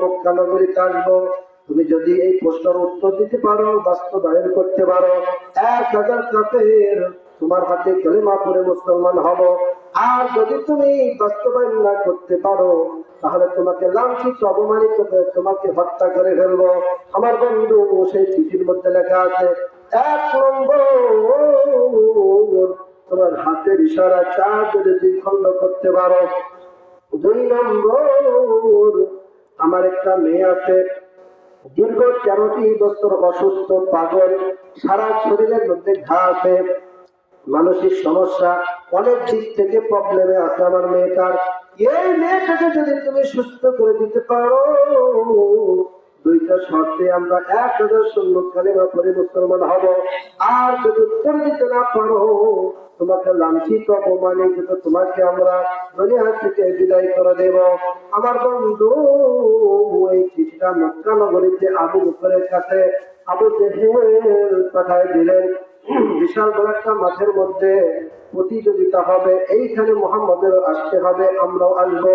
মক্কা নগরীতে আসবো। তুমি যদি এই প্রশ্নের উত্তর দিতে পারো, বাস্তবায়ন করতে পারো, 1000 কাফের তোমার হাতে কালেমা পড়ে মুসলমান হব। আর যদি তুমি বাস্তবায়ন না করতে পারো, তাহলে তোমাকে লাঞ্ছিত অপমানিত করে তোমাকে হত্যা করে ফেলবো। আমার বন্ধু, সেই চিঠির মধ্যে লেখা আছে, 1 নম্বর, তোমার হাতের ইশারা চার যদি 2 খণ্ড করতে পারো। 2 নম্বর, আমার একটা মেয়ে আছে, দীর্ঘ 13টি বছর অসুস্থ, পাগল, সারা শরীরের মধ্যে ঘা আছে, মানসিক সমস্যা, অনেক দিক থেকে প্রবলেমে আছে আমার মেয়েটার। এই মেয়েটাকে যদি তুমি সুস্থ করে দিতে পারো, 2টা শর্তে আমরা 1000 সৈন্য কালেমা পড়ে মুসলমান হব। আর যদি উত্তর দিতে না পারো, তোমাকে লাঞ্ছিত অপমানিত, তোমাকে আমরা দুনিয়া থেকে বিদায় করে দেব। আমার বন্ধু, এই চিঠিটা মক্কা নগরীতে আবু বকরের কাছে আবু জেহেল পাঠায় দিলেন। বিশাল বড় একটা মাঠের মধ্যে প্রতিযোগিতা হবে, এইখানে মুহাম্মদের আসতে হবে, আমরাও আসবো।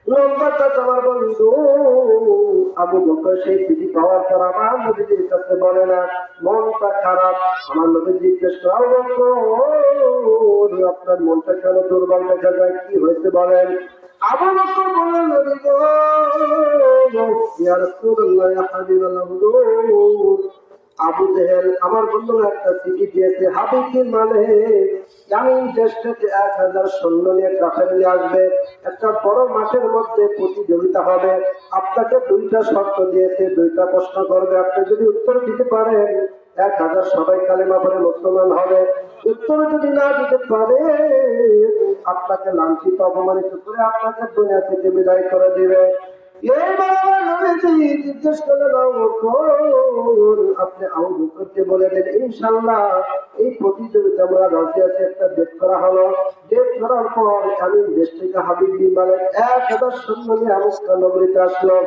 লম্বাটা আমার বন্ধু আবু বকর সেই চিঠি পাওয়ার পর আমার নবীজির কাছে বলে না, মনটা খারাপ। আমার নবী জিজ্ঞেস করে, আপনার মনটা কেন দুর্বল দেখা যায়, কি হয়েছে বলেন? আবু বকর বললেন, নবী গো, ইয়া রাসূলুল্লাহ, ইয়া হাবিবাল্লাহ, আবু জেহেল আমার বন্ধু একটা চিঠি দিয়েছে, হাবিবির মানে ইয়ামিন দেশ থেকে 1000 সৈন্য নিয়ে কাফের নিয়ে আসবে, একটা বড় মাঠের মধ্যে প্রতিযোগিতা হবে। আপনাকে 2টা শর্ত দিয়েছে, 2টা প্রশ্ন করবে, আপনি যদি উত্তর দিতে পারেন 1000 সবাই কালেমা পড়ে মুসলমান হবে। উত্তর যদি না দিতে পারে, আপনাকে লাঞ্ছিত অপমানিত করে আপনাকে দুনিয়া থেকে বিদায় করে দিবে। জিজ্ঞেস করলেন, আপনি আবু বকরকে বলে দেন ইনশাআল্লাহ এই প্রতিযোগিতা আমরা রাজি আছি। একটা ডেট করা হলো, ডেট করার পর আমি দেশ থেকে হাবিব বিন মালিক 1000 সৈন্য নিয়ে মক্কা নগরীতে আসলো।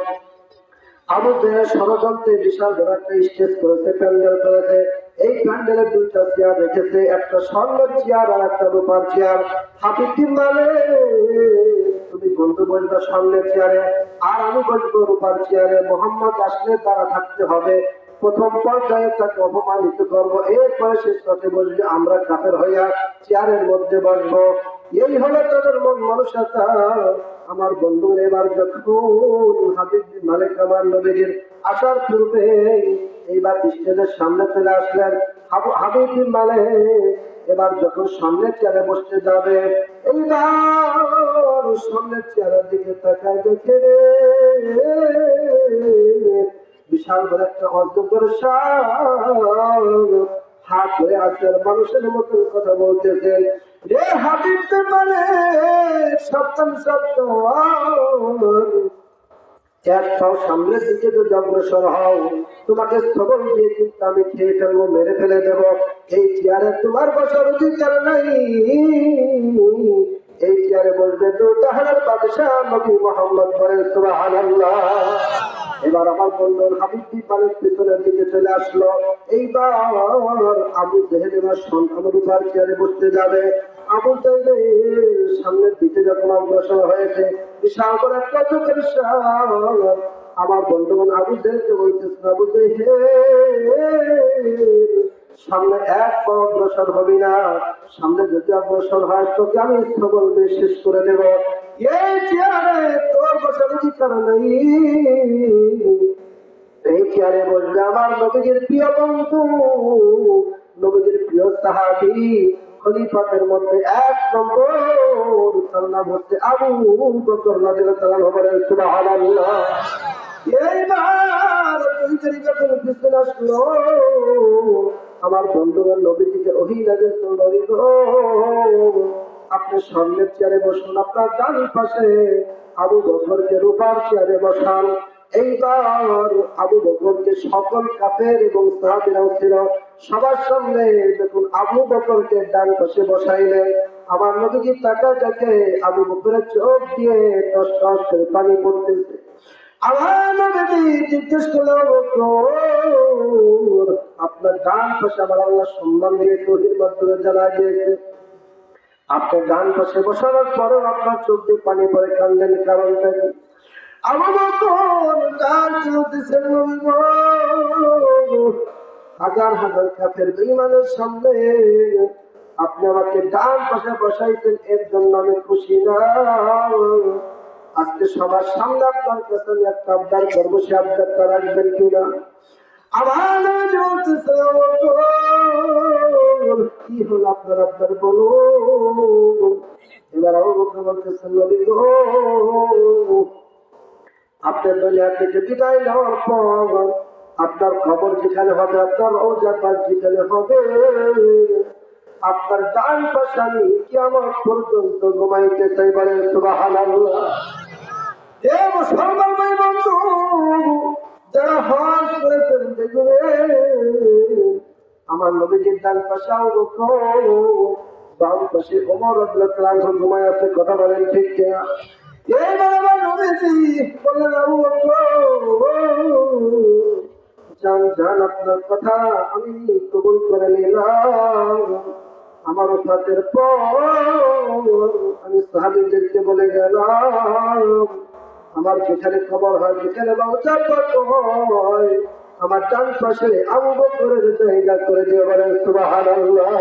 আবু জেহেল ষড়যন্ত্রে বিশাল বড় একটা স্টেজ করেছে, প্যান্ডেল করেছে। এই প্যান্ডেলে 2টা চেয়ার রেখেছে, একটা স্বর্ণের চেয়ার আর একটা রূপার চেয়ার। হাবিব বিন মালিক, তুমি বন্ধু বসবে স্বর্ণের চেয়ারে, আর আমি বসবো রূপার চেয়ারে। মোহাম্মদ আসলে তারা থাকতে হবে, প্রথম পর্যায়ে তাকে অপমানিত করবো, এরপরে সে স্পটে বসবে, আমরা কাফের হইয়া চেয়ারের মধ্যে বসবো। এই হলো তাদের মন মানসিকতা। আমার বন্ধু, এবার যখন হাবিব বিন মালিক আমার নবীর আসার পূর্বে এইবার স্টেজের সামনে চলে আসলেন। হাবিব বিন মালিক এবার যখন সামনের চেয়ারে বসতে যাবে, এইবার সামনের চেয়ারের দিকে তাকায়, দেখে বিশাল বড় একটা অজগর হাত ধরে আসেন, মানুষের মতন কথা বলতেছেন, রে হাবিব বিন মালিক, সাবধান সাবধান, এক পাও সামনের দিকে যদি অগ্রসর হও, তোমাকে সবল দিয়ে কিন্তু আমি খেয়ে ফেলবো, মেরে ফেলে দেব। এই চেয়ারে তোমার বসার অধিকার নাই। এই চেয়ারে বসবে দু জাহানের বাদশাহ নবী মুহাম্মদ, বলেন সুবহানাল্লাহ। এবার আমার বন্ধুর হাবিব বিন মালিক পিছনের দিকে চলে আসলো। এইবার আবু জেহেল এবার আমার উপর চেয়ারে বসতে যাবে। আবু জেহেল সামনের দিকে যখন অগ্রসর হয়েছে, বিশাল বড় একটা চোখের আমার বন্ধুগণ আবু জেহেলকে বলতেছেন, আবু জেহেল, সামনে এক পা অগ্রসর হবি না, সামনে যদি অগ্রসর হয় তোকে আমি সবল শেষ করে দেব। এই চেয়ারে তোর বসার অধিকার নেই। এই চেয়ারে বসবে আমার নবীজির প্রিয় বন্ধু, নবীজির প্রিয় সাহাবী, খলিফাতের মধ্যে 1 নম্বর, তার নাম হচ্ছে আবু বকর রাদিয়াল্লাহু তাআলা, বলেন সুবহানাল্লাহ। এইবার যখন পিছনে আসলো, আমার বন্ধুগণ নবীজিকে ওহী নাযিল করল, নবী গো, আপনি সামনের চেয়ারে বসুন, আপনার ডান পাশে আবু বকরকে রূপার চেয়ারে বসান। এইবার আবু বকরকে সকল কাফের এবং সাহাবীরাও ছিল, সবার সামনে যখন আবু বকরকে ডান পাশে বসাইলেন, আমার নবীজি তাকায় দেখে আবু বকরের চোখ দিয়ে টস টস করে পানি পড়তেছে। আমার নবী জিজ্ঞেস করলো, আপনার ডান পাশে আমার আল্লাহ সম্মান দিয়েছে, ওহির মাধ্যমে জানা দিয়েছে, আপনার ডান পাশে বসানোর পরেও আপনার চোখ দিয়ে পানি পড়ে কান্দেন, কারণটা কি? আবু বকর ডাক দিতেছেন, নবী গো, হাজার হাজার কাফের বেঈমানের সামনে আপনি আমাকে ডান পাশে বসাইছেন, এর জন্য আমি খুশি না। আজকে সবার সামনে আপনার কাছে আমি একটা আবদার করবো, সে আবদারটা রাখবেন কিনা? আমার নবী বলতেছে, কি হলো আপনার আবদার বলুন। এবার আবু বকর বলতেছেন, নবী গো, আপনার দুনিয়া থেকে বিদায় নেওয়ার পর আপনার খবর যেখানে হবে, আপনার ঔজাবাদ যেখানে হবে, আপনার ডান পাশে আমি কিয়ামত পর্যন্ত ঘুমাইতে চাই। বলেন সুবহানাল্লাহ। এ মুসলমান ভাই বন্ধু, যারা হজ করেছেন দেখবেন আমার নবীজির ডান পাশে আবু বকর, বাম পাশে ওমর রাদিয়াল্লাহু আনহু ঘুমায় আছে। কথা বলেন ঠিক কিনা? এইবার আমার নবীজি বললেন, আবু বকর জান, আপনার কথা আমি কবুল করে নিলাম। আমার ওফাতের পর আমি সাহাবীদেরকে বলে গেলাম, আমার যেখানে খবর হয়, যেখানে মওতাবাত হয়, আমার ডান পাশে আবু বকরের জায়গা করে দিয়ে। বলেন সুবহানাল্লাহ।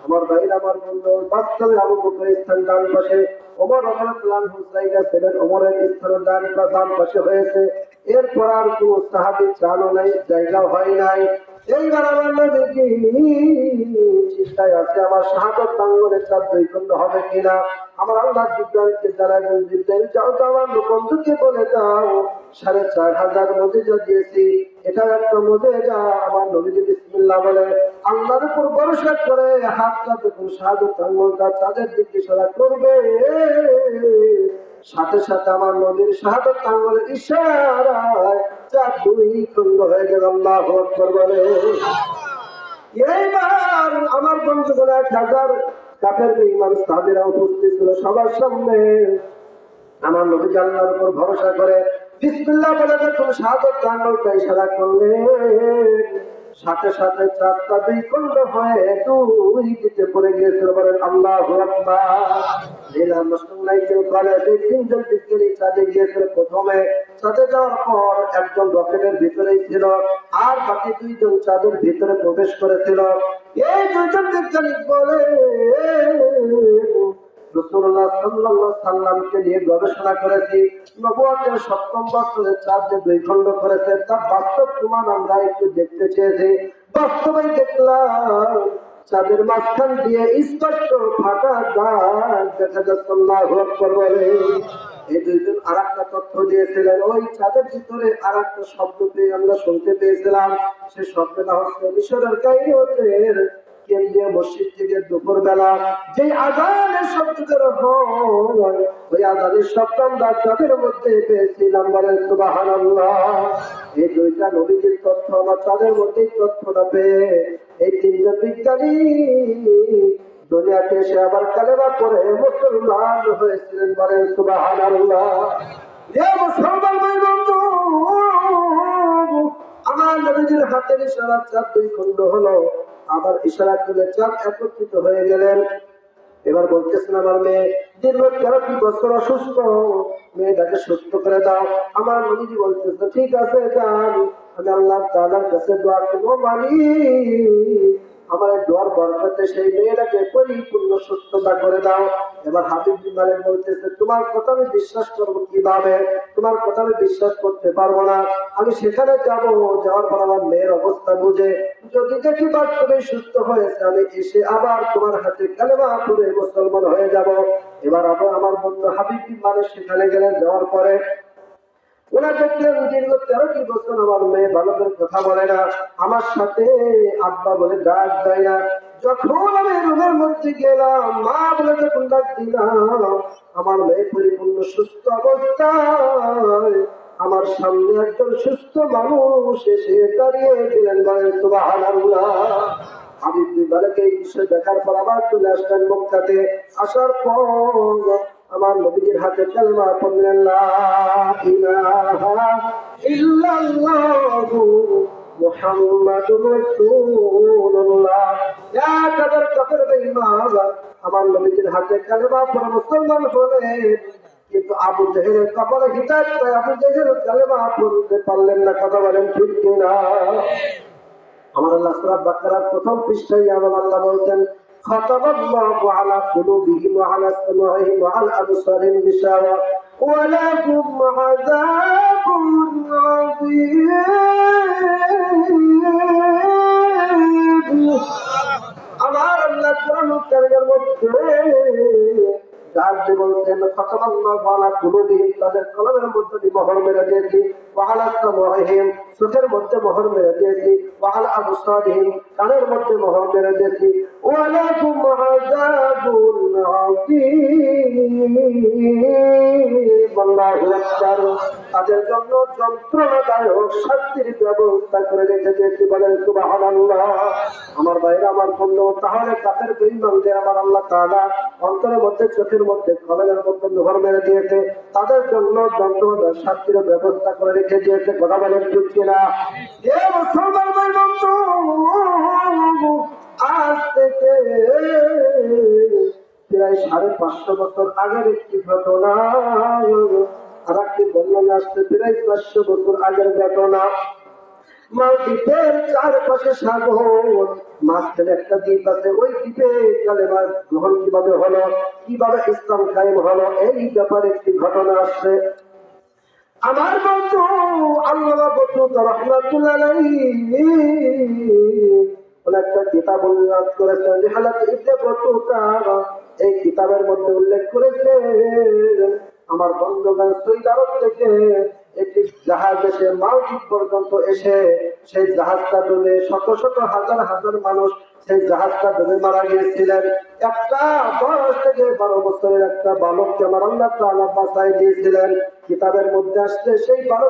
আমার ভাইরা, আমার বন্ধু, বাস্তবে আবু বকরের স্থান ডান পাশে, ওমর রাদিয়াল্লাহু আনহু জায়গা ছিলেন ওমরের স্থান ডান পাশে হয়েছে। এরপর আর কোন সাহাবী চালও নাই, জায়গাও হয় নাই। এইবার আমার নবীজি চিন্তায় আছে, আমার শাহাদাত প্রাঙ্গণের চাঁদ দুই খণ্ড হবে কিনা। আমার আল্লাহ জিব্রাইলকে জানালেন, জিব্রাইল যাও তো আমার বন্ধুকে বলে দাও ৪,৫০০ মুজিজা দিয়েছি, এটা একটা মুজিজা। আমার নবীজি বিসমিল্লাহ বলে আল্লাহর উপর ভরসা করে হাতটা যখন শাহাদাত আঙ্গুলটা চাঁদের দিকে ইশারা করবে, সাথে সাথে আমার নবীর শাহাদাত আঙ্গুলের ইশারায় চাঁদ দুই খণ্ড হয়ে গেল। আল্লাহু আকবার বলে। এইবার আমার বন্ধুগুলো ১,০০০ কাফের বেঈমান সাহাবীরা উপস্থিত ছিল সবার সামনে। আমার নবী আল্লাহর উপর ভরসা করে বিসমিল্লাহ বলে যখন শাহাদাত আঙ্গুলটা ইশারা করলেন, সাথে সাথে চাঁদটা দুই খণ্ড হয়ে দুই দিকে পড়ে গিয়েছিল। বলেন আল্লাহু আকবার। তিনজন বিজ্ঞানী চাঁদে গিয়েছিল। প্রথমে চাঁদে যাওয়ার পর একজন রকেটের ভিতরেই ছিল, আর বাকি দুইজন চাঁদের ভিতরে প্রবেশ করেছিল। এই দুইজন বিজ্ঞানী বলে রাসূলুল্লাহ সাল্লাল্লাহু আলাইহি সাল্লামকে নিয়ে গবেষণা করেছি, নবুয়তের ৭ম বছরে চাঁদ যে দুই খণ্ড করেছে তার বাস্তব প্রমাণ আমরা একটু দেখতে চেয়েছি। বাস্তবে দেখলাম চাঁদের মাঝখান দিয়ে স্পষ্ট ফাঁকা দাগ দেখা যাচ্ছে। আল্লাহু আকবার বলে। এই দুইজন আর একটা তথ্য দিয়েছিলেন, ওই চাঁদের ভিতরে আর একটা শব্দ পেয়ে আমরা শুনতে পেয়েছিলাম। সে শব্দটা হচ্ছে মিশরের কায়রোতের কেন্দ্রীয় মসজিদ থেকে দুপুর বেলা যে আযানের শব্দ বের হয়, ওই আযানের শব্দ আমরা চাঁদের মধ্যে পেয়েছিলাম। বলেন সুবহানাল্লাহ। এই দুইটা নবীজির তথ্য আমার চাঁদের মধ্যেই তথ্যটা পেয়ে এই তিনজন বিজ্ঞানী দুনিয়াতে এসে আবার কালেমা পড়ে মুসলমান হয়েছিলেন। বলেন সুবহানাল্লাহ। এ মুসলমান ভাই বন্ধু, আমার নবীজির হাতের ইশারা চাঁদ দুই খণ্ড হলো। আবার ইশারা করলে চাঁদ একত্রিত হয়ে গেলেন। এবার বলতেছেন, আমার মেয়ে দীর্ঘ ১৩টি বছর অসুস্থ, মেয়েটাকে সুস্থ করে দাও। আমার নবীজি বলতেছে, ঠিক আছে যান, আমি আল্লাহ তাআলার কাছে দোয়া করব, মালিক আমার দোয়ার বরকতে সেই মেয়েটাকে পরিপূর্ণ সুস্থতা করে দাও। এবার হাবিব বিন মালিক বলতেছে, তোমার কথা আমি বিশ্বাস করবো কিভাবে? তোমার কথা আমি বিশ্বাস করতে পারবো না। আমি সেখানে যাবো, যাওয়ার পর আমার মেয়ের অবস্থা বুঝে যদি দেখি বাস্তবে সুস্থ হয়েছে, আমি এসে আবার তোমার হাতে কালেমা পড়ে মুসলমান হয়ে যাব। এবার আবার আমার বন্ধু হাবিব বিন মালিক সেখানে গেলেন। যাওয়ার পরে ওরা দেখলেন দীর্ঘ ১৩টি বছর আমার মেয়ে ভালো করে কথা বলে না, আমার সাথে আব্বা বলে ডাক দেয় না। যখন আমি রুমের মধ্যে গেলাম, মা বলে যখন ডাক দিলাম, আমার মেয়ে পরিপূর্ণ সুস্থ অবস্থায় আমার সামনে একজন সুস্থ মানুষ এসে দাঁড়িয়ে দিলেন। বলেন সুবহানাল্লাহ। হাবিব বিন মালিক এই বিষয় দেখার পর আবার চলে আসলেন মক্কাতে। আসার পর আমার নবীজির হাতে কালেমা পড়লেন, লা ইলাহা ইল্লাল্লাহু মুহাম্মাদুর রাসূলুল্লাহ। কাফের বেঈমান আমার নবীজির হাতে কালেমা পড়ে মুসলমান হলেন। কিন্তু আবু জেহেলের কপালে হিদায়াত তাই আবু জেহেল কালেমা পড়তে পারলেন না। কথা বলেন ঠিক কিনা? আমার আল্লাহ সূরা বাকারার প্রথম পৃষ্ঠায় আমার আল্লাহ বলছেন খাতাবাল্লাহু আলা কুলুবিহিম ওয়া আলা সামাইহিম ওয়া আলা আবসারিহিম গিশাওয়া ওয়া লাহুম আযাবুন আযীম। আমার আল্লাহ কোরআন কারীমের মধ্যে বলছেন খাতাবাল্লাহু আলা কুলুবিহিম, তাদের কলমের মধ্যে মোহর মেরে দিয়েছি, ওয়া আলা সামাইহিম, চোখের মধ্যে মোহর মেরে দিয়েছি, ওয়া আলা আবসারিহিম, কানের মধ্যে মোহর মেরে দিয়েছি, ওয়া লাহুম আযাবুন আযীম। আল্লাহু আকবার। তাদের জন্য যন্ত্রণাদায়ক শাস্তির ব্যবস্থা করে রেখে দিয়েছি। বলেন সুবহানাল্লাহ। আমার ভাইরা, আমার বন্ধু, তাহলে কাফের বেঈমানদের আমার আল্লাহ তাআলা অন্তরের মধ্যে, চোখের মধ্যে, কলমের মধ্যে মোহর মেরে দিয়েছে, তাদের জন্য যন্ত্রণাদায়ক শাস্তির ব্যবস্থা করে রেখে দিয়েছে। কথা বলেন ঠিক কিনা? এ মুসলমান ভাই বন্ধু, আজ থেকে প্রায় 550 বছর আগের একটি ঘটনা, আর একটি বর্ণনা আসছে প্রায় 400 বছর আগের ঘটনা। মালদ্বীপের চারপাশে সাগর, মাঝখানে একটা দ্বীপ আছে। ওই দ্বীপে কালেমা গ্রহণ কিভাবে হলো, কিভাবে ইসলাম কায়েম হলো, এই ব্যাপারে একটি ঘটনা আসছে। আমার বন্ধু আল্লামা বদরুদ্দোজা রাহমাতুল্লাহ আলাইহি একটা কিতাব উল্লেখ করেছেন, রিহালাত ইবনে বতুতা। এই কিতাবের মধ্যে উল্লেখ করেছেন আমার বন্ধুগণ সৌদি আরব থেকে একটি জাহাজ এসে মালদ্বীপ পর্যন্ত এসে সেই জাহাজটা ডুবে শত শত হাজার হাজার মানুষ সেই জাহাজটা ডুবে মারা গিয়েছিলেন। একটা 10 থেকে 12 বছরের একটা বালককে আমার আল্লাহ তাআলা বাঁচাই দিয়েছিলেন। কিতাবের মধ্যে আসছে সেই